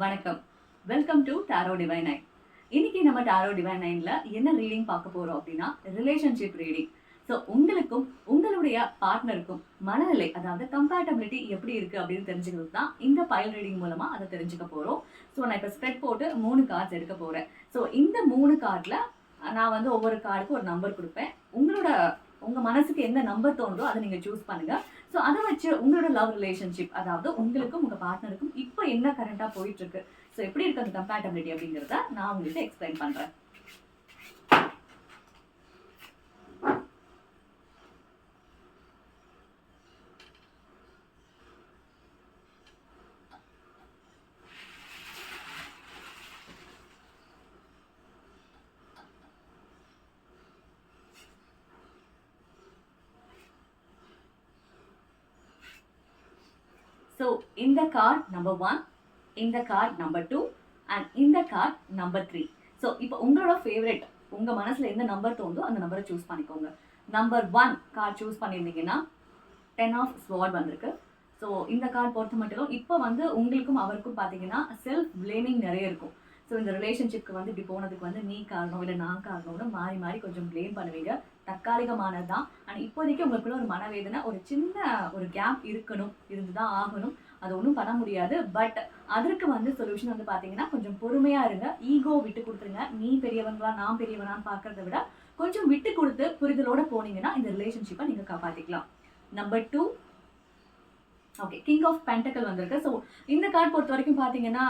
வணக்கம். Welcome to tarot divine nine. இன்னைக்கு நம்ம டாரோ டிவைன் நைன்ல என்ன ரீடிங் பார்க்க போறோம் அப்படின்னா ரிலேஷன்ஷிப் ரீடிங். ஸோ உங்களுக்கும் உங்களுடைய பார்ட்னருக்கும் மனநிலை, அதாவது கம்பேட்டபிலிட்டி எப்படி இருக்கு அப்படின்னு தெரிஞ்சுக்கிறது தான் இந்த பைல் ரீடிங் மூலமா அதை தெரிஞ்சுக்க போறோம். ஸோ நான் இப்போ ஸ்ப்ரெட் போட்டு 3 கார்ட்ஸ் எடுக்க போறேன். ஸோ இந்த 3 கார்டில் நான் வந்து ஒவ்வொரு கார்டுக்கும் ஒரு நம்பர் கொடுப்பேன். உங்க மனசுக்கு எந்த நம்பர் தோணுதோ அதை நீங்க சூஸ் பண்ணுங்க. ஸோ அதை வச்சு உங்களோட லவ் ரிலேஷன்ஷிப், அதாவது உங்களுக்கும் உங்க பார்ட்னருக்கும் இப்போ என்ன கரண்டா போயிட்டு இருக்கு, ஸோ எப்படி இருக்கு அந்த கம்பேட்டபிலிட்டி அப்படிங்கிறத நான் உங்களுக்கு எக்ஸ்பிளைன் பண்றேன். ஸோ இந்த கார்ட் நம்பர் 1, இந்த கார்ட் நம்பர் 2 அண்ட் இந்த கார்ட் நம்பர் 3. ஸோ இப்போ உங்களோட ஃபேவரட், உங்க மனசுல எந்த நம்பர் தோணுதோ அந்த நம்பரை சூஸ் பண்ணிக்கோங்க. நம்பர் 1 கார்ட் சூஸ் பண்ணியிருந்தீங்கன்னா 10 ஆஃப் ஸ்வார்ட் வந்திருக்கு. ஸோ இந்த கார்டு பொறுத்த மட்டும் இப்போ வந்து உங்களுக்கும் அவருக்கும் பார்த்தீங்கன்னா செல்ஃப் பிளேமிங் நிறைய இருக்கும். ஸோ இந்த ரிலேஷன்ஷிப்க்கு வந்து இப்படி போனதுக்கு வந்து நீ காரணம் இல்லை நான் காரணம்னு மாறி மாறி கொஞ்சம் பிளேம் பண்ணுவீங்க. தற்காலிகமானது தான். ஆனால் இப்போதைக்கு உங்களுக்குள்ள ஒரு மனவேதனை, ஒரு சின்ன ஒரு கேப் இருந்துதான் ஆகணும். அது ஒன்றும் பண்ண முடியாது. பட் அதற்கு வந்து சொல்யூஷன் வந்து பார்த்தீங்கன்னா கொஞ்சம் பொறுமையா இருங்க. ஈகோ விட்டு கொடுத்துருங்க. நீ பெரியவங்களா நான் பெரியவனான்னு பார்க்கறத விட கொஞ்சம் விட்டு கொடுத்து புரிதலோட போனீங்கன்னா இந்த ரிலேஷன்ஷிப்பை நீங்க காப்பாத்திக்கலாம். Number 2, okay, king of pentacle வந்திருக்கு. ஸோ இந்த கார்டு பொறுத்த வரைக்கும் பார்த்தீங்கன்னா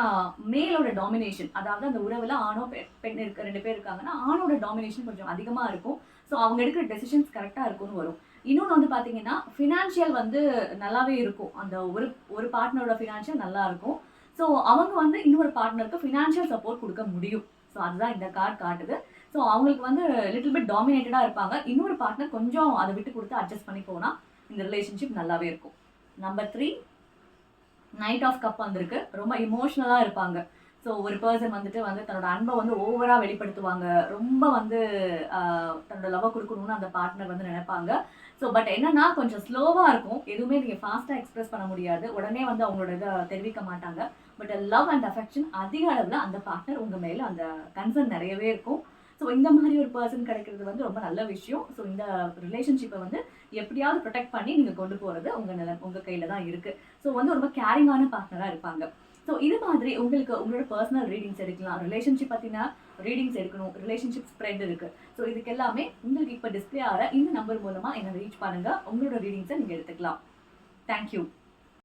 மேலோட டாமினேஷன், அதாவது அந்த உறவில் ஆணோ பெண் இருக்க 2 பேர் இருக்காங்கன்னா ஆணோட டாமினேஷன் கொஞ்சம் அதிகமாக இருக்கும். ஸோ அவங்க எடுக்கிற டெசிஷன்ஸ் கரெக்டாக இருக்கும்னு வரும். இன்னொன்று வந்து பார்த்தீங்கன்னா ஃபினான்ஷியல் வந்து நல்லாவே இருக்கும். அந்த ஒரு பார்ட்னரோட ஃபினான்ஷியல் நல்லா இருக்கும். ஸோ அவங்க வந்து இன்னொரு பார்ட்னருக்கு ஃபினான்ஷியல் சப்போர்ட் கொடுக்க முடியும். ஸோ அதுதான் இந்த கார்டு காட்டுது. ஸோ அவங்களுக்கு வந்து லிட்டில் பிட் டாமினேட்டடாக இருப்பாங்க. இன்னொரு பார்ட்னர் கொஞ்சம் அதை விட்டு கொடுத்து அட்ஜஸ்ட் பண்ணி போனால் இந்த ரிலேஷன்ஷிப் நல்லாவே இருக்கும். நம்பர் 3, நைட் ஆஃப் கப் வந்திருக்கு. ரொம்ப இமோஷ்னலாக இருப்பாங்க. ஸோ ஒரு பர்சன் வந்துட்டு தன்னோட அன்பை வந்து ஓவராக வெளிப்படுத்துவாங்க. ரொம்ப வந்து தன்னோட லவ்வை கொடுக்கணும்னு அந்த பார்ட்னர் வந்து நினைப்பாங்க. ஸோ பட் என்னன்னா கொஞ்சம் ஸ்லோவாக இருக்கும். எதுவுமே நீங்கள் ஃபாஸ்ட்டாக எக்ஸ்பிரஸ் பண்ண முடியாது. உடனே வந்து அவங்களோட இதை தெரிவிக்க மாட்டாங்க. பட் லவ் அண்ட் அஃபெக்ஷன் அதிக அளவில் அந்த பார்ட்னர் உங்கள் மேலே அந்த கன்சர்ன் நிறையவே இருக்கும். ஸோ இந்த மாதிரி ஒரு பர்சன் கிடைக்கிறது வந்து ரொம்ப நல்ல விஷயம். ஸோ இந்த ரிலேஷன்ஷிப்பை வந்து எப்படியாவது ப்ரொடெக்ட் பண்ணி நீங்கள் கொண்டு போகிறது உங்கள் கையில் தான் இருக்குது. ஸோ வந்து ரொம்ப கேரிங்கான பார்ட்னராக இருப்பாங்க. ஸோ இது மாதிரி உங்களுக்கு உங்களோட பர்சனல் ரீடிங்ஸ் எடுக்கலாம். ரிலேஷன்ஷிப் பற்றினா ரீடிங்ஸ் எடுக்கணும். ரிலேஷன்ஷிப் ஸ்ப்ரெட் இருக்குது. ஸோ இதுக்கு எல்லாமே உங்களுக்கு இப்போ டிஸ்பிளே ஆகிற இந்த நம்பர் மூலமாக என்ன ரீச் பண்ணுங்கள். உங்களோட ரீடிங்ஸை நீங்கள் எடுத்துக்கலாம். தேங்க்யூ.